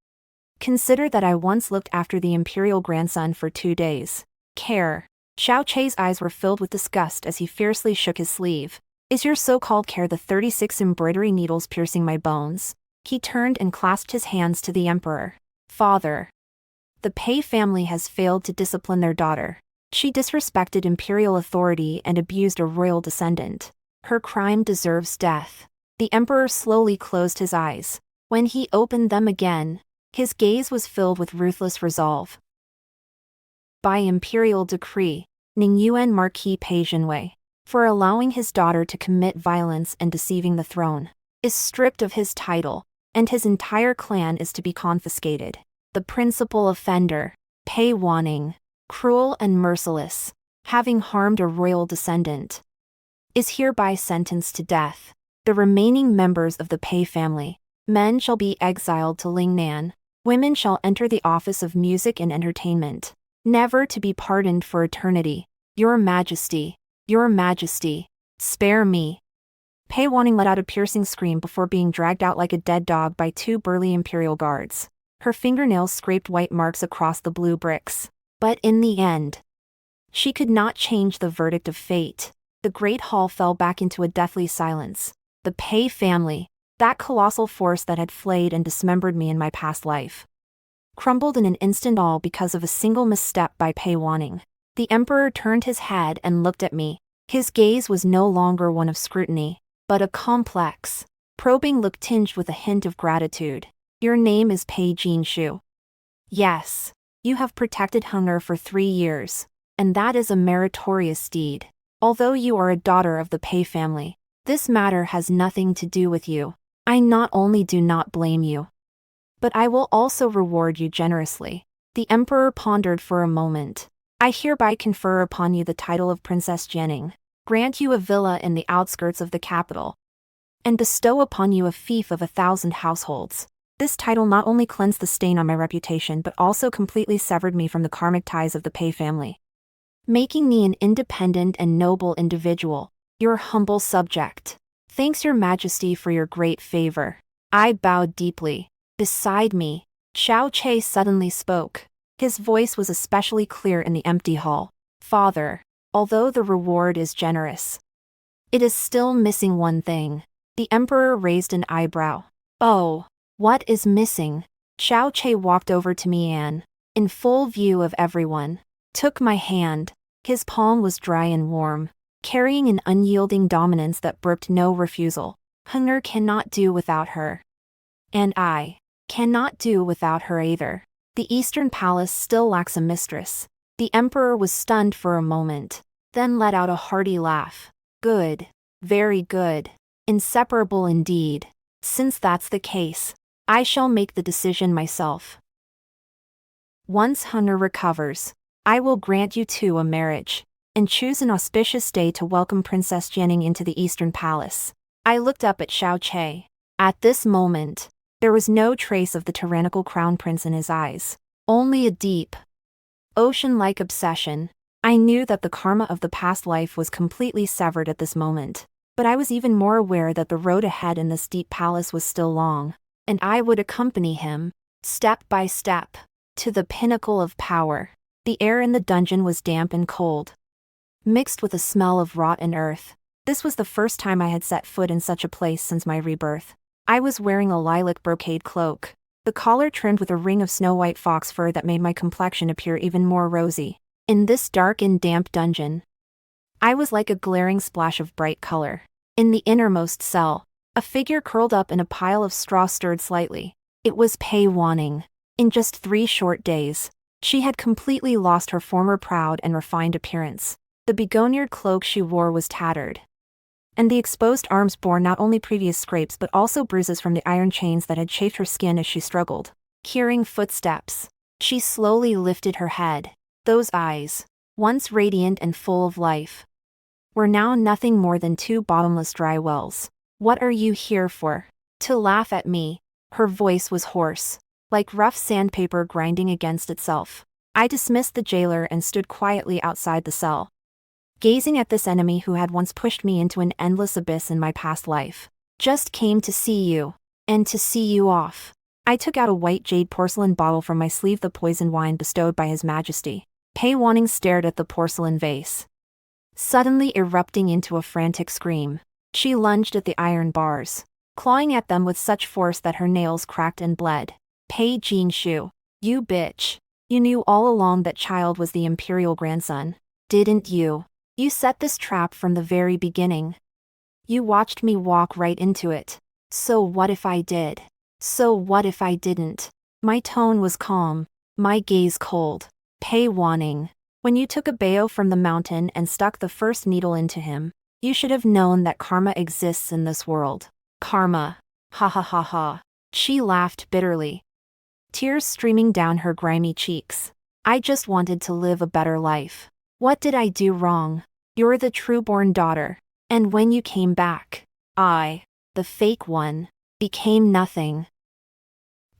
Consider that I once looked after the imperial grandson for 2 days. Care. Xiao Che's eyes were filled with disgust as he fiercely shook his sleeve. Is your so-called care the 36 embroidery needles piercing my bones? He turned and clasped his hands to the emperor. Father. The Pei family has failed to discipline their daughter. She disrespected imperial authority and abused a royal descendant. Her crime deserves death. The emperor slowly closed his eyes. When he opened them again, his gaze was filled with ruthless resolve. By imperial decree, Ningyuan Marquis Pei Wanning, for allowing his daughter to commit violence and deceiving the throne, is stripped of his title, and his entire clan is to be confiscated. The principal offender, Pei Wanning, cruel and merciless, having harmed a royal descendant, is hereby sentenced to death. The remaining members of the Pei family, men shall be exiled to Lingnan, women shall enter the office of music and entertainment, never to be pardoned for eternity. Your Majesty, spare me. Pei Wanning let out a piercing scream before being dragged out like a dead dog by 2 burly imperial guards. Her fingernails scraped white marks across the blue bricks. But in the end, she could not change the verdict of fate. The great hall fell back into a deathly silence. The Pei family, that colossal force that had flayed and dismembered me in my past life, crumbled in an instant, all because of a single misstep by Pei Wanning. The emperor turned his head and looked at me. His gaze was no longer one of scrutiny, but a complex, probing look tinged with a hint of gratitude. Your name is Pei Jinshu. Yes, you have protected hunger for 3 years, and that is a meritorious deed. Although you are a daughter of the Pei family, this matter has nothing to do with you. I not only do not blame you, but I will also reward you generously. The emperor pondered for a moment. I hereby confer upon you the title of Princess Jianing, grant you a villa in the outskirts of the capital, and bestow upon you a fief of 1,000 households. This title not only cleansed the stain on my reputation but also completely severed me from the karmic ties of the Pei family, making me an independent and noble individual, your humble subject. Thanks, Your Majesty, for your great favor. I bowed deeply. Beside me, Xiao Che suddenly spoke. His voice was especially clear in the empty hall. Father, although the reward is generous, it is still missing one thing. The emperor raised an eyebrow. Oh, what is missing? Xiao Che walked over to me and, in full view of everyone, took my hand. His palm was dry and warm, carrying an unyielding dominance that brooked no refusal. Hunger cannot do without her. And I cannot do without her either. The Eastern Palace still lacks a mistress. The emperor was stunned for a moment, then let out a hearty laugh. Good. Very good. Inseparable indeed. Since that's the case, I shall make the decision myself. Once hunger recovers, I will grant you two a marriage, and choose an auspicious day to welcome Princess Jianing into the Eastern Palace. I looked up at Xiao Che. At this moment, there was no trace of the tyrannical crown prince in his eyes, only a deep, ocean-like obsession. I knew that the karma of the past life was completely severed at this moment, but I was even more aware that the road ahead in this deep palace was still long, and I would accompany him, step by step, to the pinnacle of power. The air in the dungeon was damp and cold, mixed with a smell of rotten earth. This was the first time I had set foot in such a place since my rebirth. I was wearing a lilac brocade cloak, the collar trimmed with a ring of snow-white fox fur that made my complexion appear even more rosy. In this dark and damp dungeon, I was like a glaring splash of bright color. In the innermost cell, a figure curled up in a pile of straw stirred slightly. It was Pei Wanning. In just 3 short days, she had completely lost her former proud and refined appearance. The begonniered cloak she wore was tattered, and the exposed arms bore not only previous scrapes but also bruises from the iron chains that had chafed her skin as she struggled. Hearing footsteps, she slowly lifted her head. Those eyes, once radiant and full of life, were now nothing more than 2 bottomless dry wells. What are you here for? To laugh at me? Her voice was hoarse, like rough sandpaper grinding against itself. I dismissed the jailer and stood quietly outside the cell, gazing at this enemy who had once pushed me into an endless abyss in my past life. Just came to see you, and to see you off. I took out a white jade porcelain bottle from my sleeve, the poisoned wine bestowed by His Majesty. Pei Wanning stared at the porcelain vase, suddenly erupting into a frantic scream. She lunged at the iron bars, clawing at them with such force that her nails cracked and bled. Pei Jinshu, you bitch. You knew all along that child was the imperial grandson, didn't you? You set this trap from the very beginning. You watched me walk right into it. So what if I did? So what if I didn't? My tone was calm, my gaze cold. Pei Wanning, when you took a bao from the mountain and stuck the first needle into him, you should have known that karma exists in this world. Karma. Ha ha ha ha. She laughed bitterly, tears streaming down her grimy cheeks. I just wanted to live a better life. What did I do wrong? You're the true-born daughter. And when you came back, I, the fake one, became nothing.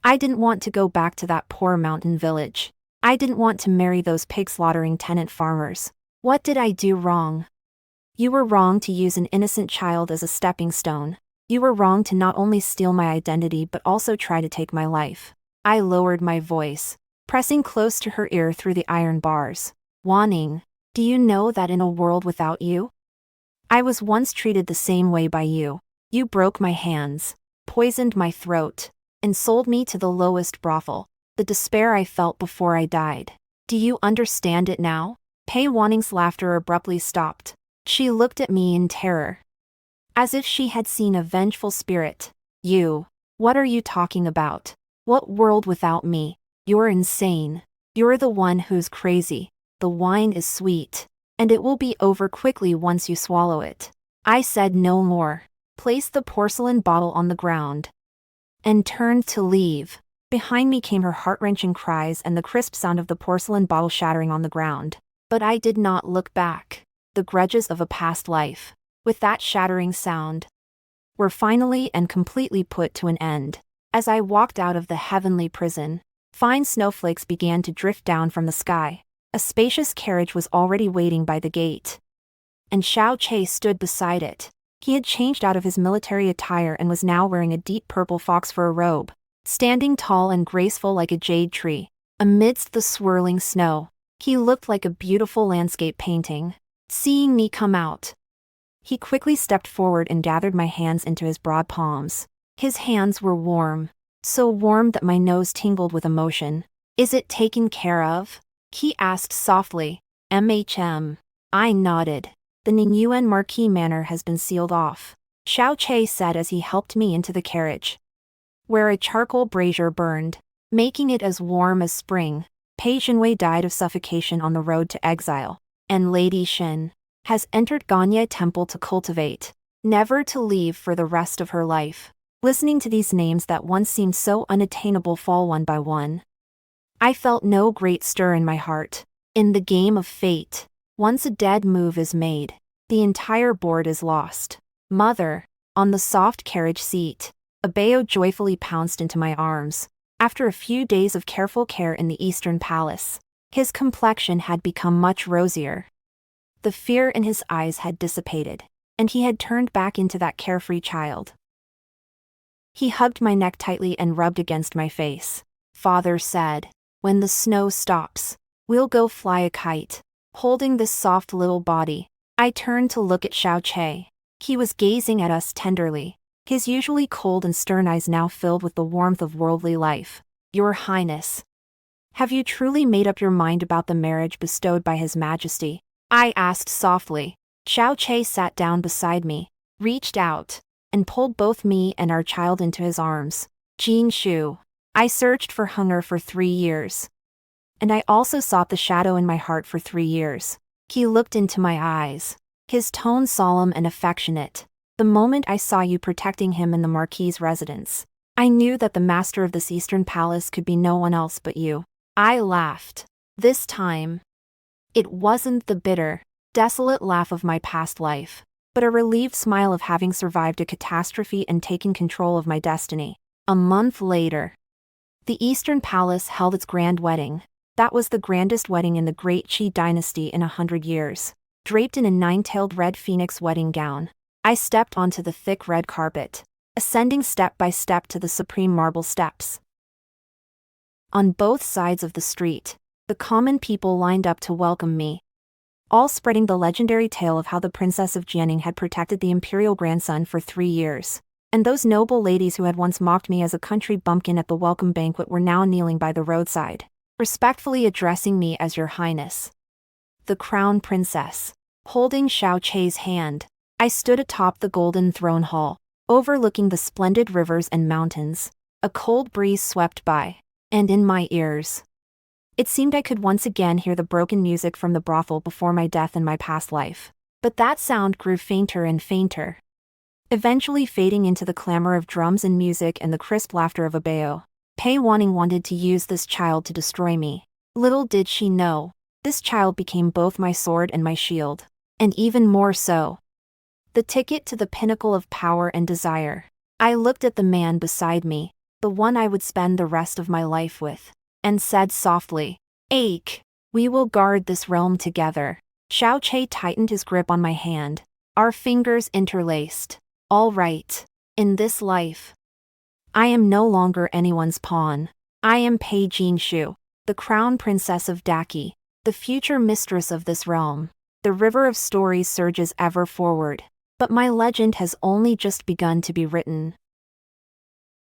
I didn't want to go back to that poor mountain village. I didn't want to marry those pig-slaughtering tenant farmers. What did I do wrong? You were wrong to use an innocent child as a stepping stone. You were wrong to not only steal my identity but also try to take my life. I lowered my voice, pressing close to her ear through the iron bars. Wanning, do you know that in a world without you, I was once treated the same way by you? You broke my hands, poisoned my throat, and sold me to the lowest brothel. The despair I felt before I died. Do you understand it now? Pei Wanning's laughter abruptly stopped. She looked at me in terror, as if she had seen a vengeful spirit. You, what are you talking about? What world without me? You're insane. You're the one who's crazy. The wine is sweet, and it will be over quickly once you swallow it. I said no more, placed the porcelain bottle on the ground, and turned to leave. Behind me came her heart-wrenching cries and the crisp sound of the porcelain bottle shattering on the ground. But I did not look back. The grudges of a past life, with that shattering sound, were finally and completely put to an end. As I walked out of the heavenly prison, fine snowflakes began to drift down from the sky. A spacious carriage was already waiting by the gate, and Xiao Che stood beside it. He had changed out of his military attire and was now wearing a deep purple fox fur robe, standing tall and graceful like a jade tree. Amidst the swirling snow, he looked like a beautiful landscape painting. Seeing me come out, he quickly stepped forward and gathered my hands into his broad palms. His hands were warm, so warm that my nose tingled with emotion. Is it taken care of? He asked softly. I nodded. The Ningyuan Marquis manor has been sealed off, Xiao Che said as he helped me into the carriage, where a charcoal brazier burned, making it as warm as spring. Pei Jinwei died of suffocation on the road to exile, and Lady Shen has entered Ganye Temple to cultivate, never to leave for the rest of her life. Listening to these names that once seemed so unattainable fall one by one, I felt no great stir in my heart. In the game of fate, once a dead move is made, the entire board is lost. Mother, on the soft carriage seat, Abeo joyfully pounced into my arms. After a few days of careful care in the Eastern Palace, his complexion had become much rosier. The fear in his eyes had dissipated, and he had turned back into that carefree child. He hugged my neck tightly and rubbed against my face. Father said, when the snow stops, we'll go fly a kite. Holding this soft little body, I turned to look at Xiao Che. He was gazing at us tenderly, his usually cold and stern eyes now filled with the warmth of worldly life. Your Highness, have you truly made up your mind about the marriage bestowed by His Majesty? I asked softly. Xiao Che sat down beside me, reached out, and pulled both me and our child into his arms. Jinshu, I searched for hunger for 3 years. And I also sought the shadow in my heart for 3 years. He looked into my eyes, his tone solemn and affectionate. The moment I saw you protecting him in the Marquis' residence, I knew that the master of this Eastern Palace could be no one else but you. I laughed. This time, it wasn't the bitter, desolate laugh of my past life, but a relieved smile of having survived a catastrophe and taken control of my destiny. A month later, the Eastern Palace held its grand wedding. That was the grandest wedding in the Great Qi dynasty in 100 years. Draped in a 9-tailed red phoenix wedding gown, I stepped onto the thick red carpet, ascending step by step to the supreme marble steps. On both sides of the street, the common people lined up to welcome me, all spreading the legendary tale of how the Princess of Jianing had protected the imperial grandson for 3 years. And those noble ladies who had once mocked me as a country bumpkin at the welcome banquet were now kneeling by the roadside, respectfully addressing me as Your Highness. The Crown Princess. Holding Xiao Che's hand, I stood atop the golden throne hall, overlooking the splendid rivers and mountains. A cold breeze swept by, and in my ears, it seemed I could once again hear the broken music from the brothel before my death in my past life. But that sound grew fainter and fainter, eventually fading into the clamor of drums and music and the crisp laughter of a bao. Pei Wanning wanted to use this child to destroy me. Little did she know, this child became both my sword and my shield. And even more so, the ticket to the pinnacle of power and desire. I looked at the man beside me, the one I would spend the rest of my life with, and said softly, "Ache, we will guard this realm together." Xiao Che tightened his grip on my hand, our fingers interlaced. All right, in this life, I am no longer anyone's pawn. I am Pei Jingshu, the Crown Princess of Daki, the future mistress of this realm. The river of stories surges ever forward, but my legend has only just begun to be written.